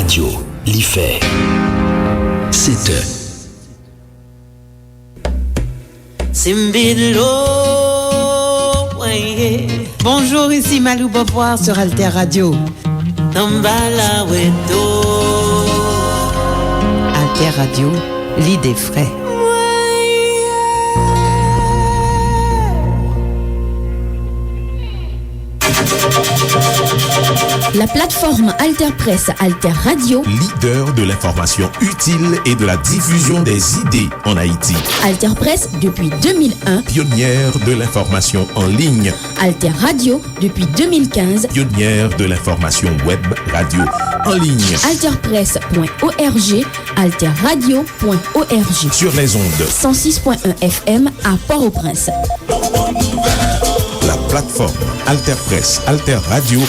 Radio, l'IFE. C'est Bonjour, ici Malou Bopoir sur Alter Radio. Alter Radio, l'idée frais. La plateforme Alter Press Alter Radio, leader de l'information utile et de la diffusion des idées en Haïti. Alter Press depuis 2001, pionnière de l'information en ligne. Alter Radio depuis 2015, pionnière de l'information web radio en ligne. Alterpress.org, alterradio.org. Sur les ondes 106.1 FM à Port-au-Prince. La plateforme Alter Press Alter Radio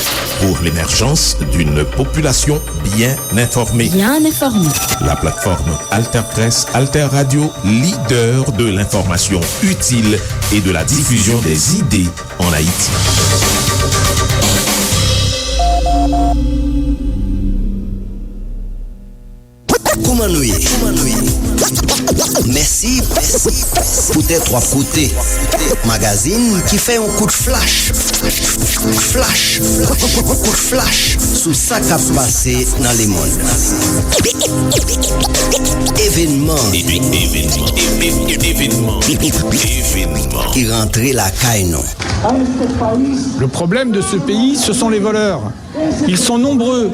pour l'émergence d'une population bien informée. Bien informée. La plateforme Alter Press Alter Radio, leader de l'information utile et de la diffusion des idées en Haïti. Koumanouye. Merci pou tè trois côtés. Magazine qui fait un coup de flash. Coup de flash sous sa qui a passé dans le monde. Événement qui rentrait la caille non. Le problème de ce pays, ce sont les voleurs. Ils sont nombreux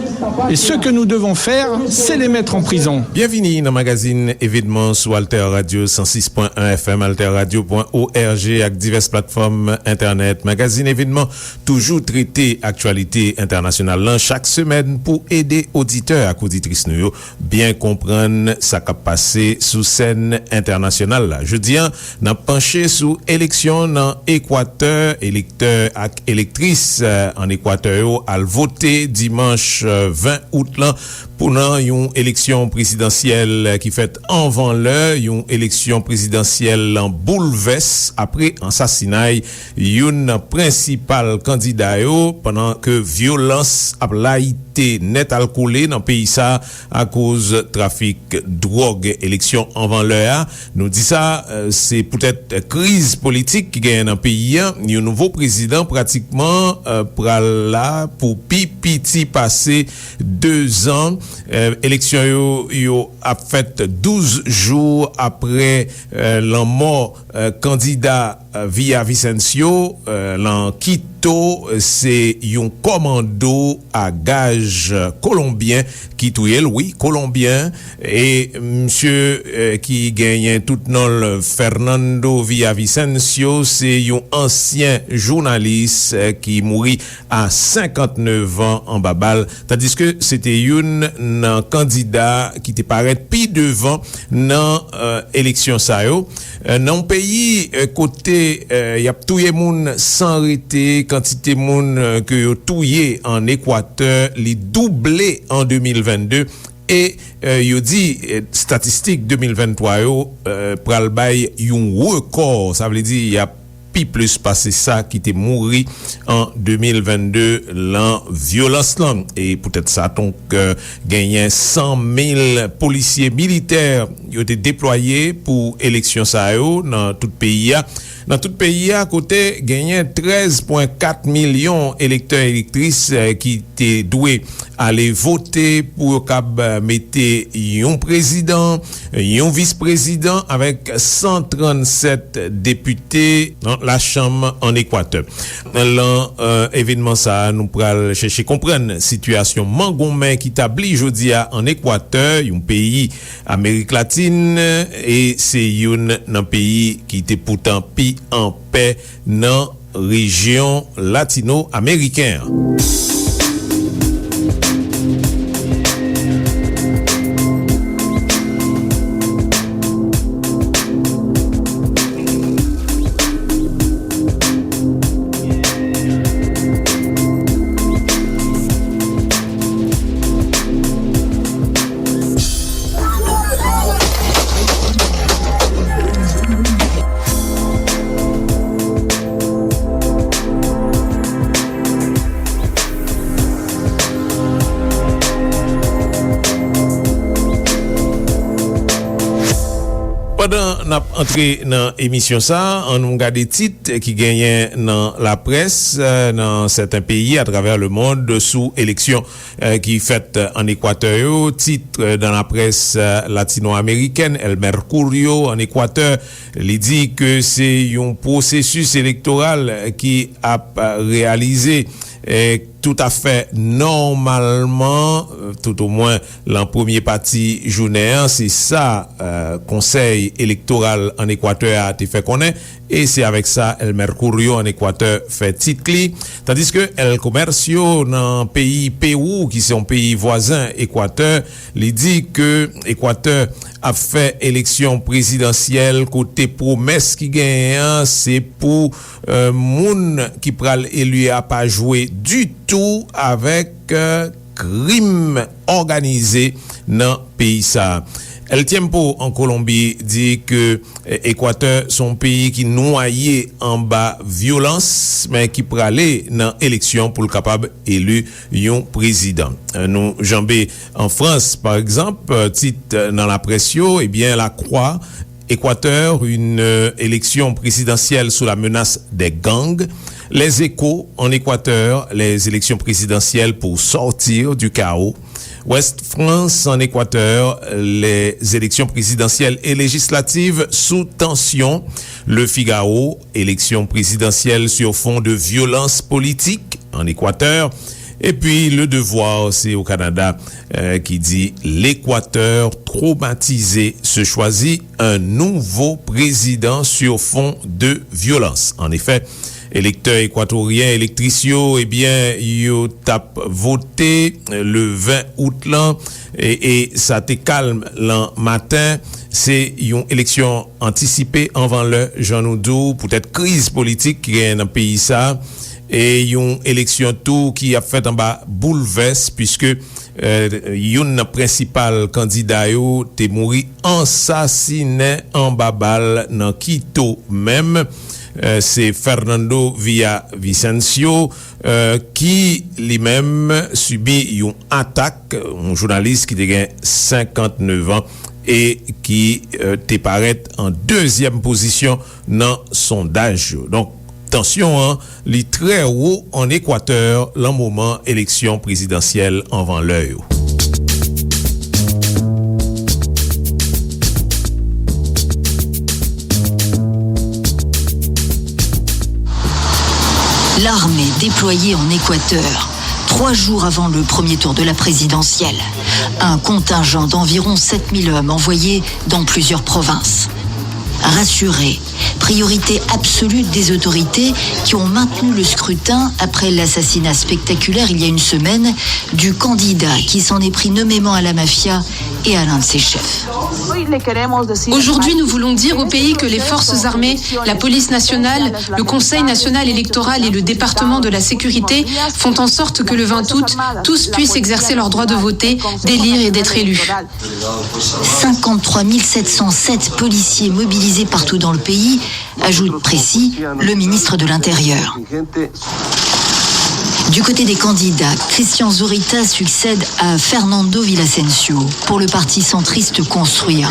et ce que nous devons faire, c'est les mettre en prison. Bienvenue dans le magazine événement sur Alter Radio 106.1 FM, alterradio.org avec diverses plateformes internet. Magazine événement toujours traité actualité internationale chaque semaine pour aider auditeurs et auditrices nous bien comprendre ce qui a passé sous scène internationale. Jeudi, on a penché sur élection dans Équateur, électeurs et électrices en Équateur à voter dimanche 20 août là pour une élection présidentielle qui fait avant l'heure, une élection présidentielle en bouleverse après assassinat une principale candidat pendant que violence a été net alcoolée dans le pays ça à cause trafic drogue. Élection avant l'heure, nous dit ça, c'est peut-être crise politique qui gagne dans le pays. Un nouveau président pratiquement là pour pipiti passer 2 ans. Élection yo a fait 12 jours après la mort candidat Villavicencio, l'en Quito, c'est un commando à gage colombien qui touye, oui, colombien, et monsieur qui gagne tout nom Fernando Villavicencio, c'est un ancien journaliste qui mourit à 59 ans en Babal, tandis que c'était un candidat qui te paraît pi devant dans élection ça yo. Dans pays côté y a touye moun sans arrêter, quantité moun que yo touye en Équateur li doublé en 2022 et yo dit statistique 2023 yo pral bay yon record, ça veut dire y a plus passé ça qui était mouru en 2022 l'an violence là et peut-être ça donc gagné 100 000 policiers militaires ont été déployés pour élection ça dans tout pays à côté gagné 13,4 millions électeurs et électrices qui étaient doués aller voter pour mettre un président, un vice-président avec 137 députés dans la Chambre en Équateur. Dans événement ça, nous pourrons chercher comprendre situation Mangomen qui établit aujourd'hui en Équateur, un pays Amérique latine, et c'est un pays qui était pourtant pi en paix dans région latino-américaine. Pendant n'a entré dans émission ça, on nous regarde des titres qui gagnent dans la presse dans certains pays à travers le monde sous élection qui fait en Équateur. Titre dans la presse latino-américaine, El Mercurio en Équateur, il dit que c'est un processus électoral qui a réalisé tout à fait normalement, tout au moins l'an premier parti journée, c'est ça conseil électoral en Équateur a été fait connaître, et c'est avec ça El Mercurio en Équateur fait titre, tandis que El Comercio dans le pays Pérou, qui c'est un pays voisin Équateur, il dit que Équateur a fait élection présidentielle côté promesse qui gagne, c'est pour moun qui pral élu a pas joué du tout avec crime organisé dans pays ça. El Tiempo en Colombie dit que Équateur son pays qui noyé en bas violence mais qui pralé dans élection pour le capable élu un président. Nous jambé en France par exemple, titre dans la pression, eh bien la Croix Équateur, une élection présidentielle sous la menace des gangs. Les Échos en Équateur, les élections présidentielles pour sortir du chaos. Ouest France en Équateur, les élections présidentielles et législatives sous tension. Le Figaro, élections présidentielles sur fond de violence politique en Équateur. Et puis Le Devoir, c'est au Canada, qui dit l'Équateur traumatisé se choisit un nouveau président sur fond de violence. En effet, électeurs équatoriens, électriciaux, eh bien, ils tapent voté le 20 août là, et ça te calme l'an matin. C'est une élection anticipée avant le Jean Oudou, peut-être crise politique qui est dans le pays ça, et une élection tout qui a fait en bas bouleverse, puisque yon principal candidat yo te mouri assassiné en babal dans Quito même. C'est Fernando Villavicencio qui lui-même subit une attaque, un journaliste qui a 59 ans et qui te paraît en deuxième position dans sondage. Donc attention, li très haut en Équateur, l'en moment élection présidentielle avant l'heure. L'armée déployée en Équateur, 3 jours avant le premier tour de la présidentielle. Un contingent d'environ 7000 hommes envoyés dans plusieurs provinces. Rassurés, priorité absolue des autorités qui ont maintenu le scrutin après l'assassinat spectaculaire il y a une semaine du candidat qui s'en est pris nommément à la mafia et à l'un de ses chefs. Aujourd'hui, nous voulons dire au pays que les forces armées, la police nationale, le Conseil national électoral et le département de la sécurité font en sorte que le 20 août, tous puissent exercer leur droit de voter, d'élire et d'être élus. 53 707 policiers mobilisés partout dans le pays, ajoute précis le ministre de l'Intérieur. Du côté des candidats, Christian Zorita succède à Fernando Villavicencio pour le parti centriste Construire.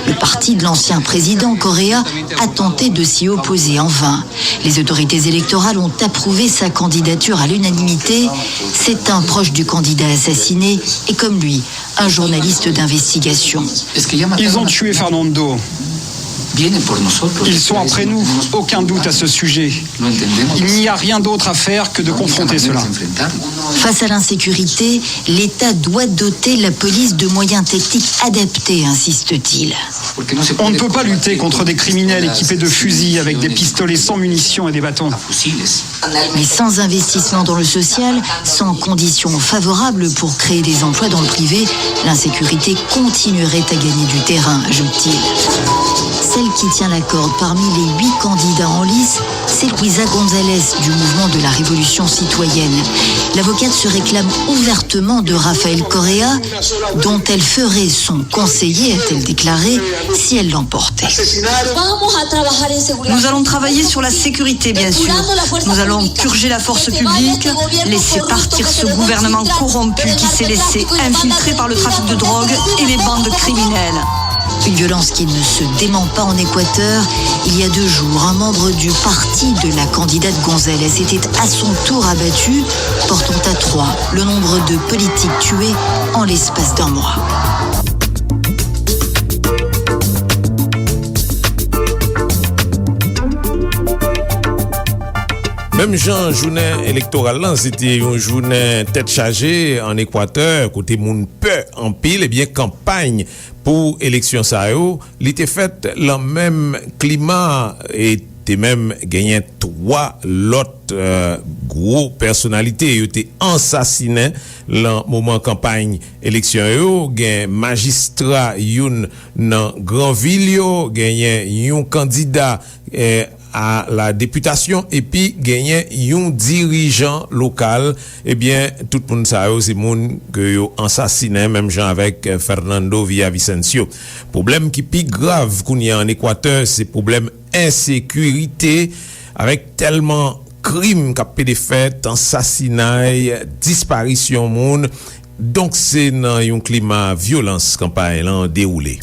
Le parti de l'ancien président Correa a tenté de s'y opposer en vain. Les autorités électorales ont approuvé sa candidature à l'unanimité. C'est un proche du candidat assassiné et comme lui, un journaliste d'investigation. Ils ont tué Fernando. Ils sont après nous, aucun doute à ce sujet. Il n'y a rien d'autre à faire que de confronter cela. Face à l'insécurité, l'État doit doter la police de moyens techniques adaptés, insiste-t-il. On ne peut pas lutter contre des criminels équipés de fusils avec des pistolets sans munitions et des bâtons. Mais sans investissement dans le social, sans conditions favorables pour créer des emplois dans le privé, l'insécurité continuerait à gagner du terrain, ajoute-t-il. Celle qui tient la corde parmi les 8 candidats en lice, c'est Luisa González du mouvement de la Révolution citoyenne. L'avocate se réclame ouvertement de Rafael Correa, dont elle ferait son conseiller, a-t-elle déclaré, si elle l'emportait. Nous allons travailler sur la sécurité, bien sûr. Nous allons purger la force publique, laisser partir ce gouvernement corrompu qui s'est laissé infiltrer par le trafic de drogue et les bandes criminelles. Une violence qui ne se dément pas en Équateur. Il y a 2 jours, un membre du parti de la candidate González était à son tour abattu, portant à 3 le nombre de politiques tués en l'espace d'1 mois. Même Jean, journée électorale, c'était une journée tête chargée en Équateur, côté moun peu en pile, et bien campagne pour élection ça il était fait le même climat et t'es même gagné 3 l'autre gros personnalités qui étaient assassinés dans moment campagne élection gagne magistrat youn dans grand ville gagné un candidat à la députation et puis gagné un dirigeant local et bien tout le monde ça c'est monde que yo assassiné même gens avec Fernando Villavicencio. Problème qui plus grave qu'on y a en Équateur, c'est problème insécurité avec tellement crimes qui a été fait, assassinat, disparition monde. Donc c'est dans un climat violence campagne là déroulé.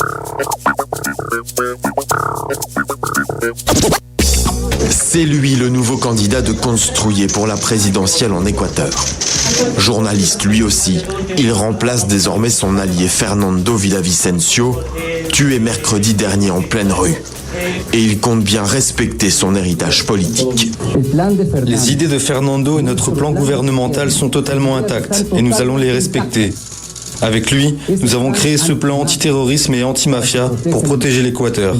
C'est lui le nouveau candidat de Construye pour la présidentielle en Équateur. Journaliste lui aussi, il remplace désormais son allié Fernando Villavicencio, tué mercredi dernier en pleine rue. Et il compte bien respecter son héritage politique. Les idées de Fernando et notre plan gouvernemental sont totalement intactes et nous allons les respecter. Avec lui, nous avons créé ce plan antiterrorisme et anti-mafia pour protéger l'Équateur.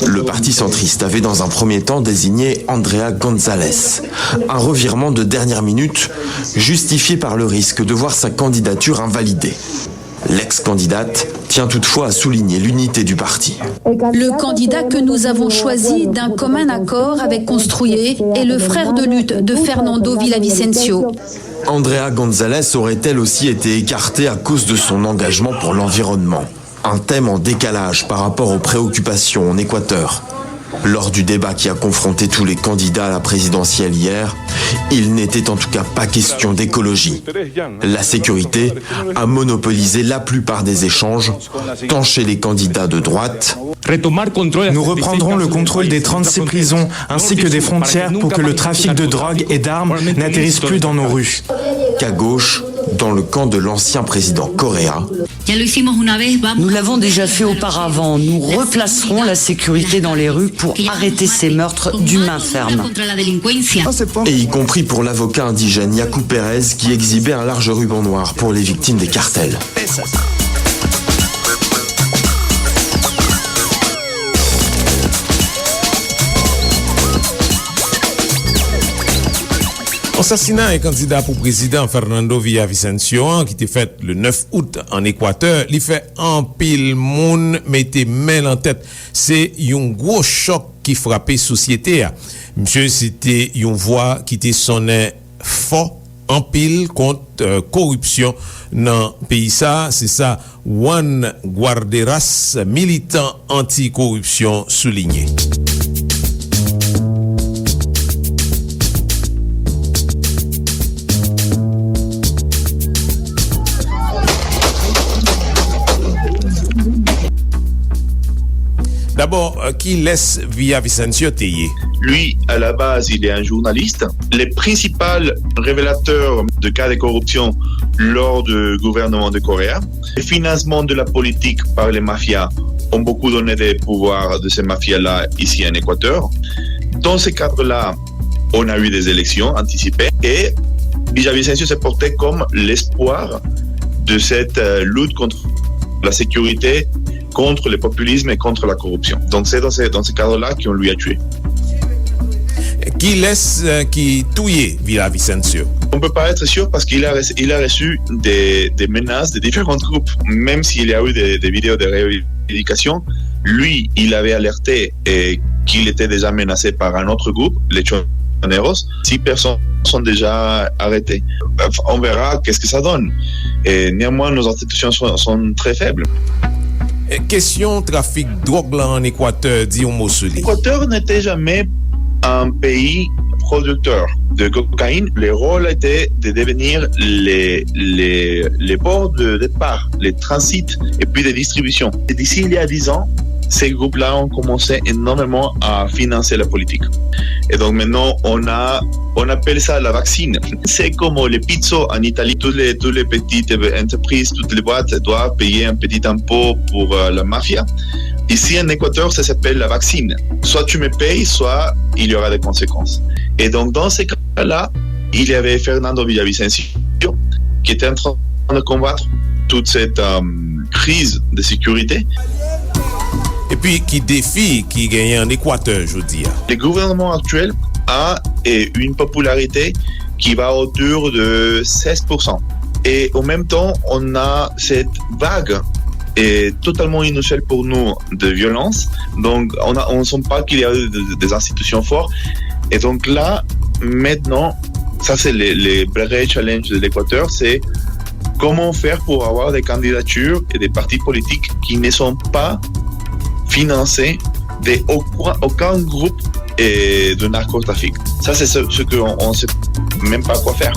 Le parti centriste avait dans un premier temps désigné Andrea González. Un revirement de dernière minute justifié par le risque de voir sa candidature invalidée. L'ex-candidate tient toutefois à souligner l'unité du parti. Le candidat que nous avons choisi d'un commun accord avec Construye est le frère de lutte de Fernando Villavicencio. Andrea González aurait-elle aussi été écartée à cause de son engagement pour l'environnement. Un thème en décalage par rapport aux préoccupations en Équateur. Lors du débat qui a confronté tous les candidats à la présidentielle hier, il n'était en tout cas pas question d'écologie. La sécurité a monopolisé la plupart des échanges, tant chez les candidats de droite. Nous reprendrons le contrôle des 36 prisons ainsi que des frontières pour que le trafic de drogue et d'armes n'atterrisse plus dans nos rues. Qu'à gauche, dans le camp de l'ancien président Correa. Nous l'avons déjà fait auparavant. Nous replacerons la sécurité dans les rues pour arrêter ces meurtres d'une main ferme. Et y compris pour l'avocat indigène Yacu Pérez qui exhibait un large ruban noir pour les victimes des cartels. Assassinat et candidat pour président Fernando Villavicencio qui était fait le 9 août en Équateur, il fait un pile monde mettez main en tête. C'est un gros choc qui frappait société. Monsieur, c'était une voix qui était sonné fort en pile contre corruption dans le pays. Ça, c'est ça, Juan Guarderas, militant anti-corruption souligné. D'abord, qui laisse Villavicencio Teye? Lui, à la base, il est un journaliste. Les principaux révélateurs de cas de corruption lors du gouvernement de Correa, le financement de la politique par les mafias ont beaucoup donné des pouvoirs de ces mafias-là ici en Équateur. Dans ce cadre-là, on a eu des élections anticipées et Villavicencio s'est porté comme l'espoir de cette lutte contre la sécurité, contre le populisme et contre la corruption. Donc c'est dans ce cadre-là qu'on lui a tué. Qui laisse qui tuer Villavicencio? On ne peut pas être sûr parce qu'il a reçu des menaces de différents groupes. Même s'il y a eu des vidéos de rééducation, lui, il avait alerté qu'il était déjà menacé par un autre groupe, les Choneros. 6 personnes sont déjà arrêtées. On verra qu'est-ce que ça donne. Et néanmoins, nos institutions sont très faibles. Question trafic drogue là en Équateur, dit on mot solide. L'Équateur n'était jamais un pays producteurs de cocaïne, le rôle était de devenir les ports de départ, les transits et puis de distribution. Et d'ici il y a 10 ans, ces groupes-là ont commencé énormément à financer la politique. Et donc maintenant, on appelle ça la vaccine. C'est comme les pizzas en Italie. Toutes les petites entreprises, toutes les boîtes doivent payer un petit impôt pour la mafia. Ici, en Équateur, ça s'appelle la vaccine. Soit tu me payes, soit il y aura des conséquences. Et donc, dans ces cas-là, il y avait Fernando Villavicencio qui était en train de combattre toute cette crise de sécurité. Et puis, qui défie, qui gagne en Équateur, je veux dire. Le gouvernement actuel a une popularité qui va autour de 16%. Et en même temps, on a cette vague totalement inusuelle pour nous de violence. Donc, on ne sent pas qu'il y a des institutions fortes. Et donc là, maintenant, ça c'est les vrais challenges de l'Équateur, c'est comment faire pour avoir des candidatures et des partis politiques qui ne sont pas financés d'aucun groupe de narcotrafic. Ça, c'est ce qu'on ne sait même pas quoi faire.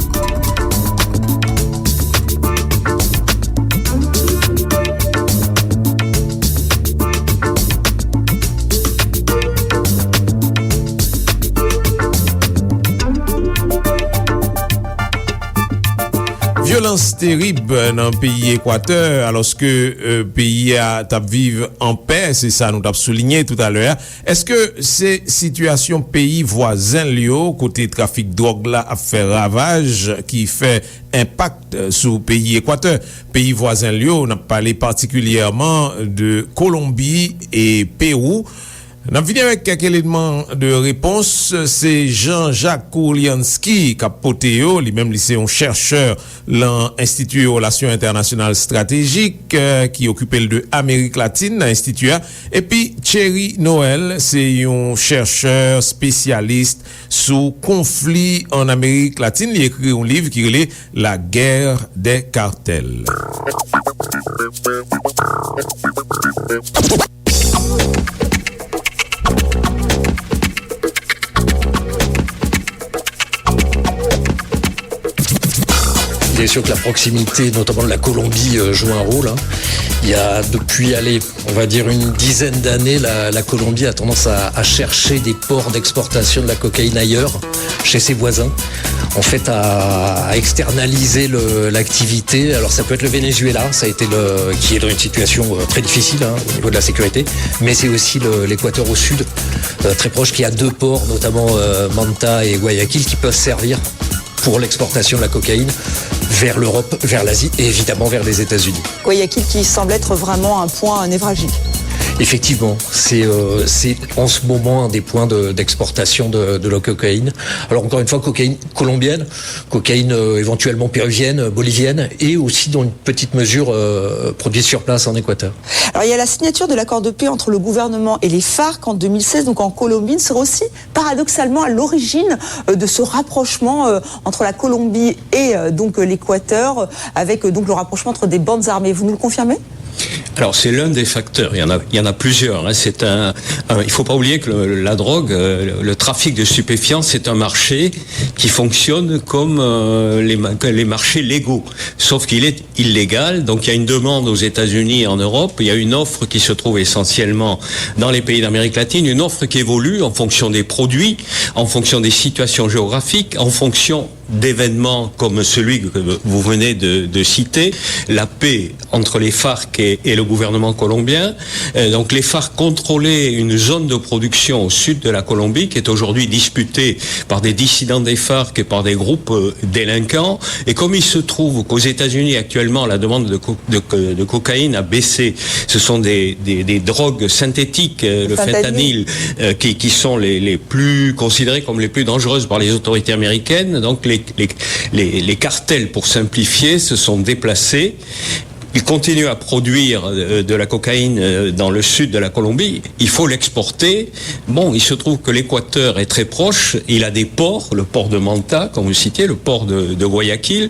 Violence terrible dans le pays Équateur, alors que pays a vive en paix, c'est ça nous t'a souligné tout à l'heure. Est-ce que ces situations pays voisins liés, côté trafic drogue là, a fait ravage qui fait impact sur le pays Équateur? Pays voisins liés, on a parlé particulièrement de Colombie et Pérou. On a fini avec quelques éléments de réponse. C'est Jean-Jacques Kourlianski qui a porté, lui-même c'est un chercheur dans l'Institut de Relations Internationales Stratégiques qui occupait de Amérique latine dans l'Institut. Et puis Thierry Noël, c'est un chercheur spécialiste sous conflit en Amérique latine. Il a écrit un livre qui est La guerre des cartels. Bien sûr que la proximité, notamment de la Colombie, joue un rôle. Il y a depuis, on va dire une dizaine d'années, la Colombie a tendance à chercher des ports d'exportation de la cocaïne ailleurs, chez ses voisins. En fait, à externaliser l'activité. Alors ça peut être le Venezuela, ça a été qui est dans une situation très difficile au niveau de la sécurité, mais c'est aussi l'Équateur au sud, très proche, qui a 2 ports, notamment Manta et Guayaquil, qui peuvent servir pour l'exportation de la cocaïne vers l'Europe, vers l'Asie et évidemment vers les États-Unis. Guayaquil qui semble être vraiment un point névralgique. Effectivement, c'est en ce moment un des points d'exportation de la cocaïne. Alors encore une fois, cocaïne colombienne, cocaïne éventuellement péruvienne, bolivienne et aussi dans une petite mesure produite sur place en Équateur. Alors il y a la signature de l'accord de paix entre le gouvernement et les FARC en 2016, donc en Colombie, sera aussi paradoxalement à l'origine de ce rapprochement entre la Colombie et donc l'Équateur, avec donc le rapprochement entre des bandes armées. Vous nous le confirmez ? Alors c'est l'un des facteurs, il y en a plusieurs. Il faut pas oublier que la drogue, le trafic de stupéfiants, c'est un marché qui fonctionne comme les marchés légaux, sauf qu'il est illégal. Donc il y a une demande aux États-Unis et en Europe, il y a une offre qui se trouve essentiellement dans les pays d'Amérique latine, une offre qui évolue en fonction des produits, en fonction des situations géographiques, en fonction d'événements comme celui que vous venez de citer, la paix entre les FARC et le gouvernement colombien. Donc les FARC contrôlaient une zone de production au sud de la Colombie qui est aujourd'hui disputée par des dissidents des FARC et par des groupes délinquants. Et comme il se trouve qu'aux États-Unis actuellement la demande de cocaïne a baissé, ce sont des drogues synthétiques, le fentanyl, qui sont les plus considérées comme les plus dangereuses par les autorités américaines. Donc les cartels, pour simplifier, se sont déplacés il continue à produire de la cocaïne dans le sud de la Colombie, il faut l'exporter. Bon, il se trouve que l'Équateur est très proche, il a des ports, le port de Manta, comme vous citiez, le port de Guayaquil.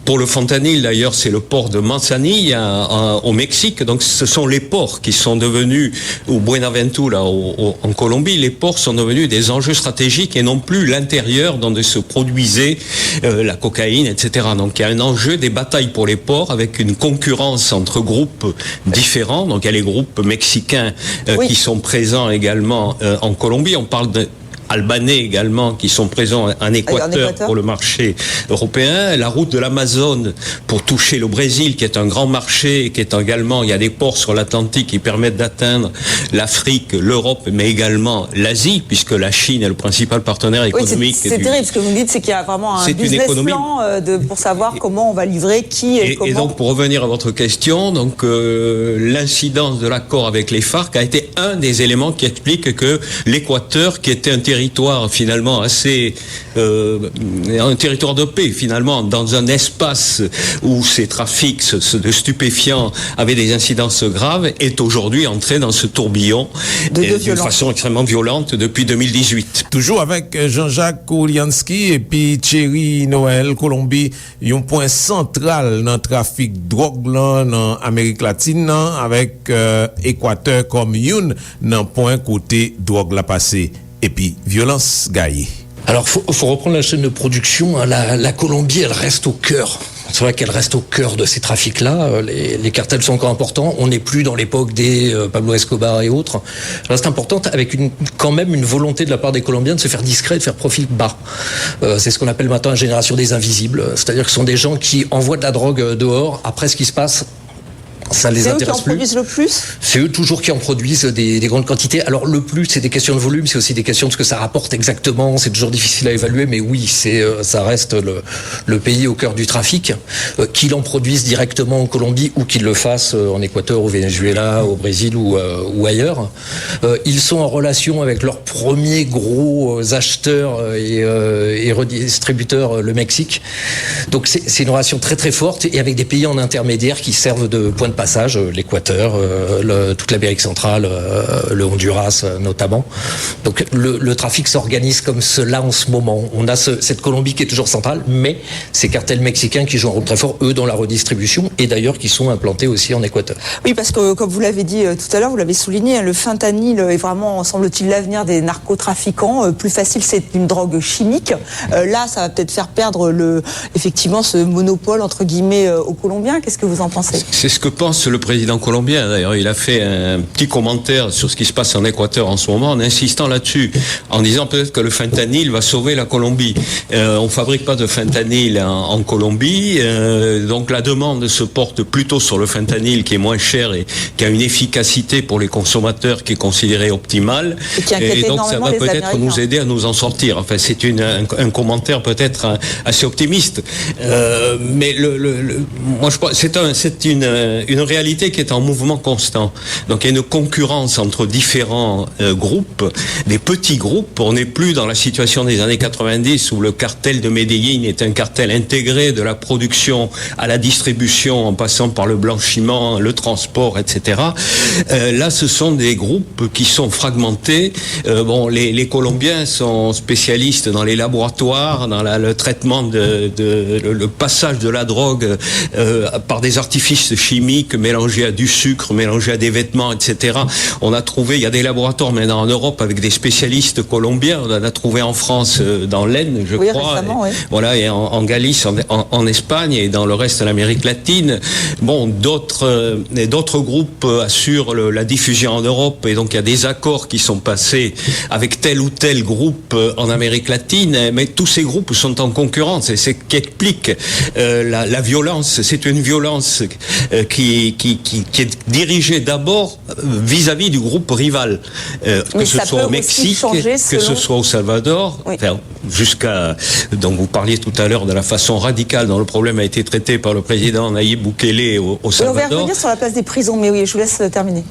Pour le fentanyl, d'ailleurs, c'est le port de Manzanilla au Mexique. Donc, ce sont les ports qui sont devenus, ou Buenaventura en Colombie, les ports sont devenus des enjeux stratégiques et non plus l'intérieur dont se produisait la cocaïne, etc. Donc, il y a un enjeu des batailles pour les ports avec une concurrence entre groupes différents. Donc, il y a les groupes mexicains qui sont présents également en Colombie. On parle albanais également qui sont présents en Équateur pour le marché européen, la route de l'Amazone pour toucher le Brésil qui est un grand marché, qui est également, il y a des ports sur l'Atlantique qui permettent d'atteindre l'Afrique, l'Europe, mais également l'Asie, puisque la Chine est le principal partenaire économique. C'est terrible, ce que vous me dites, c'est qu'il y a vraiment un business plan pour savoir comment on va livrer, qui et comment. Et donc, pour revenir à votre question, donc l'incidence de l'accord avec les FARC a été un des éléments qui explique que l'Équateur, qui était un territoire finalement assez un territoire de paix finalement dans un espace où ces trafics de stupéfiants avaient des incidences graves, est aujourd'hui entré dans ce tourbillon d'une façon extrêmement violente depuis 2018. Toujours avec Jean-Jacques Kouliansky et puis Thierry Noël, Colombie, un point central dans le trafic drogue dans l'Amérique latine avec Équateur comme un point côté drogue la passée. Et puis, violence gaillée. Alors, faut reprendre la chaîne de production. La Colombie, elle reste au cœur. C'est vrai qu'elle reste au cœur de ces trafics-là. Les cartels sont encore importants. On n'est plus dans l'époque des Pablo Escobar et autres. Elle reste importante avec quand même une volonté de la part des Colombiens de se faire discret, de faire profil bas. C'est ce qu'on appelle maintenant la génération des invisibles. C'est-à-dire que ce sont des gens qui envoient de la drogue dehors. Après, ce qui se passe, ça les intéresse plus. C'est eux qui en produisent le plus ? C'est eux toujours qui en produisent des grandes quantités. Alors le plus, c'est des questions de volume, c'est aussi des questions de ce que ça rapporte exactement. C'est toujours difficile à évaluer, mais oui, ça reste le pays au cœur du trafic. Qu'ils en produisent directement en Colombie ou qu'ils le fassent en Équateur, au Venezuela, au Brésil ou ailleurs. Ils sont en relation avec leurs premiers gros acheteurs et redistributeurs, le Mexique. Donc c'est une relation très très forte et avec des pays en intermédiaire qui servent de point de passage, l'Équateur, toute l'Amérique centrale, le Honduras notamment. Donc le trafic s'organise comme cela en ce moment. On a cette Colombie qui est toujours centrale, mais ces cartels mexicains qui jouent un rôle très fort, eux, dans la redistribution et d'ailleurs qui sont implantés aussi en Équateur. Oui, parce que comme vous l'avez dit tout à l'heure, vous l'avez souligné, le fentanyl est vraiment, semble-t-il, l'avenir des narcotrafiquants. Plus facile, c'est une drogue chimique. Là, ça va peut-être faire perdre effectivement ce monopole, entre guillemets, aux Colombiens. Qu'est-ce que vous en pensez ? C'est ce que pense le président colombien. D'ailleurs, il a fait un petit commentaire sur ce qui se passe en Équateur en ce moment, en insistant là-dessus, en disant peut-être que le fentanyl va sauver la Colombie. On fabrique pas de fentanyl en Colombie, donc la demande se porte plutôt sur le fentanyl qui est moins cher et qui a une efficacité pour les consommateurs qui est considérée optimale. Et donc ça va peut-être nous aider à nous en sortir. Enfin, c'est un commentaire peut-être assez optimiste. Mais moi je pense c'est une réalité qui est en mouvement constant. Donc il y a une concurrence entre différents groupes, des petits groupes. On n'est plus dans la situation des années 90 où le cartel de Medellín est un cartel intégré de la production à la distribution en passant par le blanchiment, le transport, etc. Là, ce sont des groupes qui sont fragmentés. Les Colombiens sont spécialistes dans les laboratoires, dans le traitement le passage de la drogue par des artifices chimiques mélangés à du sucre, mélangés à des vêtements, etc. On a trouvé, il y a des laboratoires maintenant en Europe avec des spécialistes colombiens. On en a trouvé en France dans l'Aisne, je crois. Récemment, voilà, et en Galice, en Espagne et dans le reste de l'Amérique latine. D'autres groupes assurent la diffusion en Europe et donc il y a des accords qui sont passés avec tel ou tel groupe en Amérique latine, mais tous ces groupes sont en concurrence et c'est ce qui explique la violence. C'est une violence qui est dirigée d'abord vis-à-vis du groupe rival, que ce soit au Mexique, que ce soit au Salvador, enfin, donc vous parliez tout à l'heure de la façon radicale dont le problème a été traité par le président Nayib Bukele au Salvador. On va revenir sur la place des prisons, mais oui, je vous laisse terminer.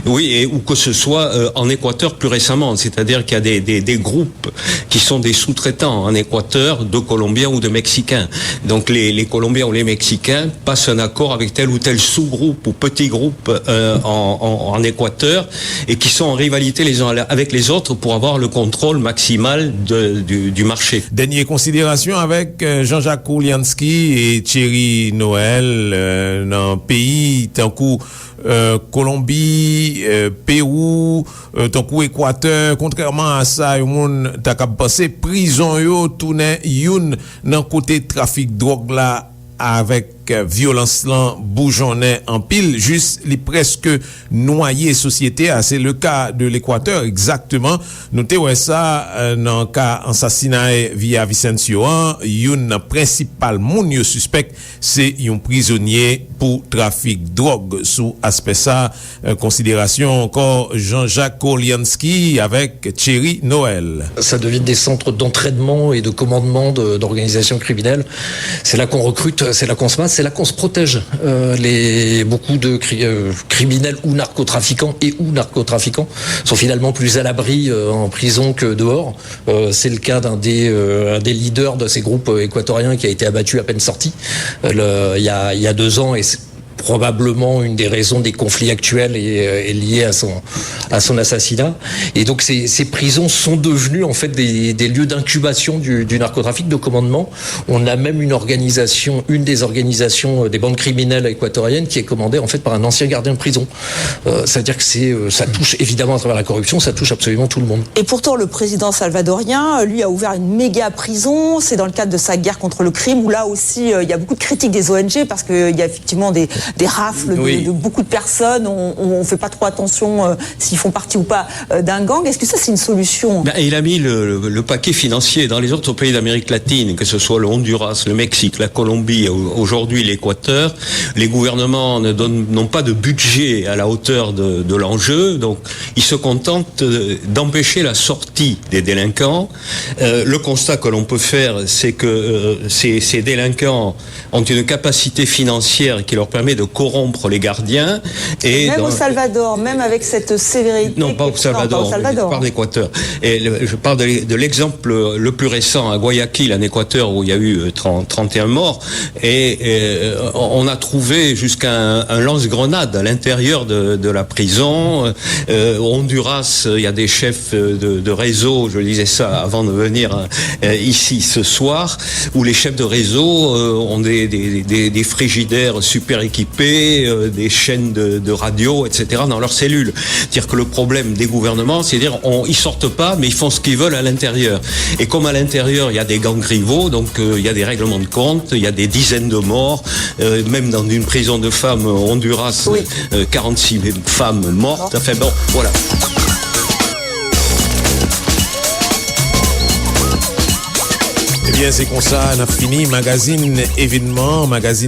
Oui, ou que ce soit en Équateur plus récemment, c'est-à-dire qu'il y a des groupes qui sont des sous-traitants en Équateur de Colombiens ou de Mexicains. Donc les Colombiens ou les Mexicains passent un accord avec tel ou tel sous-groupe ou petit groupe en Équateur et qui sont en rivalité les uns avec les autres pour avoir le contrôle maximal du marché. Dernière considération avec Jean-Jacques Kouliansky et Thierry Noël dans pays tant coup Colombie, Pérou, tant coup Équateur, contrairement à ça, yon moun ta kap passé prison yo tourne youn nan côté trafic drogue là avec violence lan bougeonne en pile, juste li presque noyé société, c'est le cas de l'Équateur exactement. Notez ouais ça dans cas assassinat via Vicencio, yon principal moun yo suspect c'est yon prisonnier pour trafic drogue. Sous aspect ça, considération encore Jean-Jacques Kouliansky avec Thierry Noël. Ça devient des centres d'entraînement et de commandement d'organisations criminelles. C'est là qu'on recrute, c'est là qu'on se masse, c'est là qu'on se protège. Beaucoup de criminels ou narcotrafiquants sont finalement plus à l'abri en prison que dehors. C'est le cas d'un des leaders de ces groupes équatoriens qui a été abattu à peine sorti il y a 2 ans, et c'est probablement une des raisons des conflits actuels est liée à son assassinat. Et donc ces prisons sont devenues en fait des lieux d'incubation du narcotrafic, de commandement. On a même une des organisations des bandes criminelles équatoriennes qui est commandée en fait par un ancien gardien de prison. C'est-à-dire que ça touche évidemment à travers la corruption, ça touche absolument tout le monde. Et pourtant le président salvadorien, lui, a ouvert une méga prison. C'est dans le cadre de sa guerre contre le crime, où là aussi il y a beaucoup de critiques des ONG parce qu'il y a effectivement des rafles de beaucoup de personnes. On fait pas trop attention s'ils font partie ou pas d'un gang. Est-ce que ça c'est une solution? Il a mis le paquet financier dans les autres pays d'Amérique latine, que ce soit le Honduras, le Mexique, la Colombie, aujourd'hui l'Équateur. Les gouvernements n'ont pas de budget à la hauteur de l'enjeu, donc ils se contentent d'empêcher la sortie des délinquants. Le constat que l'on peut faire, c'est que ces délinquants ont une capacité financière qui leur permet de corrompre les gardiens. Et même au Salvador, même avec cette sévérité. Non, pas au Salvador, je parle d'Équateur. Et je parle de l'exemple le plus récent à Guayaquil, en Équateur, où il y a eu 31 morts. Et on a trouvé jusqu'à un lance-grenade à l'intérieur de la prison. Au Honduras, il y a des chefs de réseau, je disais ça avant de venir ici ce soir, où les chefs de réseau ont des frigidaires super équipés, des chaînes de radio, etc. dans leurs cellules. C'est-à-dire que le problème des gouvernements, c'est dire ils sortent pas, mais ils font ce qu'ils veulent à l'intérieur. Et comme à l'intérieur, il y a des gangs rivaux, donc il y a des règlements de compte, il y a des dizaines de morts, même dans une prison de femmes au Honduras, 46 femmes mortes. Enfin bon, voilà. Eh bien, c'est comme ça, on a fini. Magazine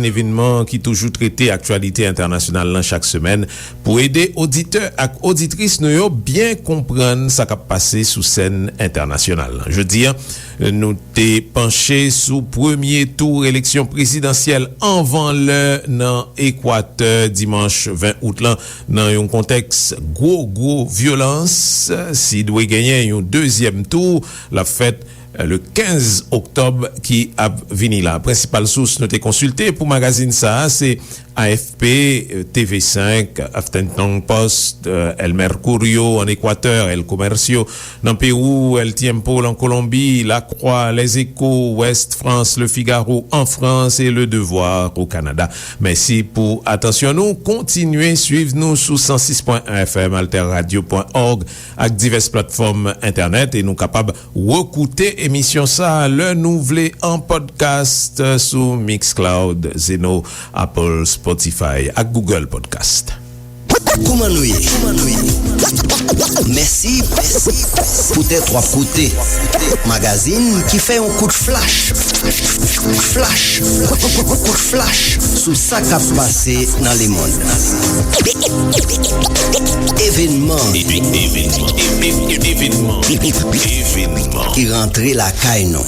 événement qui toujours traité actualité internationale là chaque semaine pour aider auditeurs et auditrices nous bien comprendre ça qui a passé sous scène internationale. Je dis, nous t'es penché sous premier tour élection présidentielle avant le dans Équateur dimanche 20 août là dans un contexte gros violence. Si doit gagner un deuxième tour, la fête le 15 octobre qui a venu là. Principale source nous t'ai consulté pour magazine ça, c'est AFP, TV5, Huffington Post, El Mercurio en Équateur, El Comercio dans Pérou, El Tiempo en Colombie, La Croix, Les Échos, Ouest France, Le Figaro en France et Le Devoir au Canada. Merci pour attention nous. Continuez, suivez-nous sous 106.1 FM, alterradio.org avec diverses plateformes internet et nous capables d'écouter émission ça, le nouvelé en podcast sous Mixcloud, Zeno, Apple, Spotify ak Google Podcast. Koumanouye. Merci pour tes 3 côtés. Magazine qui fait un coup de flash. Coup de flash sous ça qui a passé dans les mondes. Événement qui rentrait la caille non.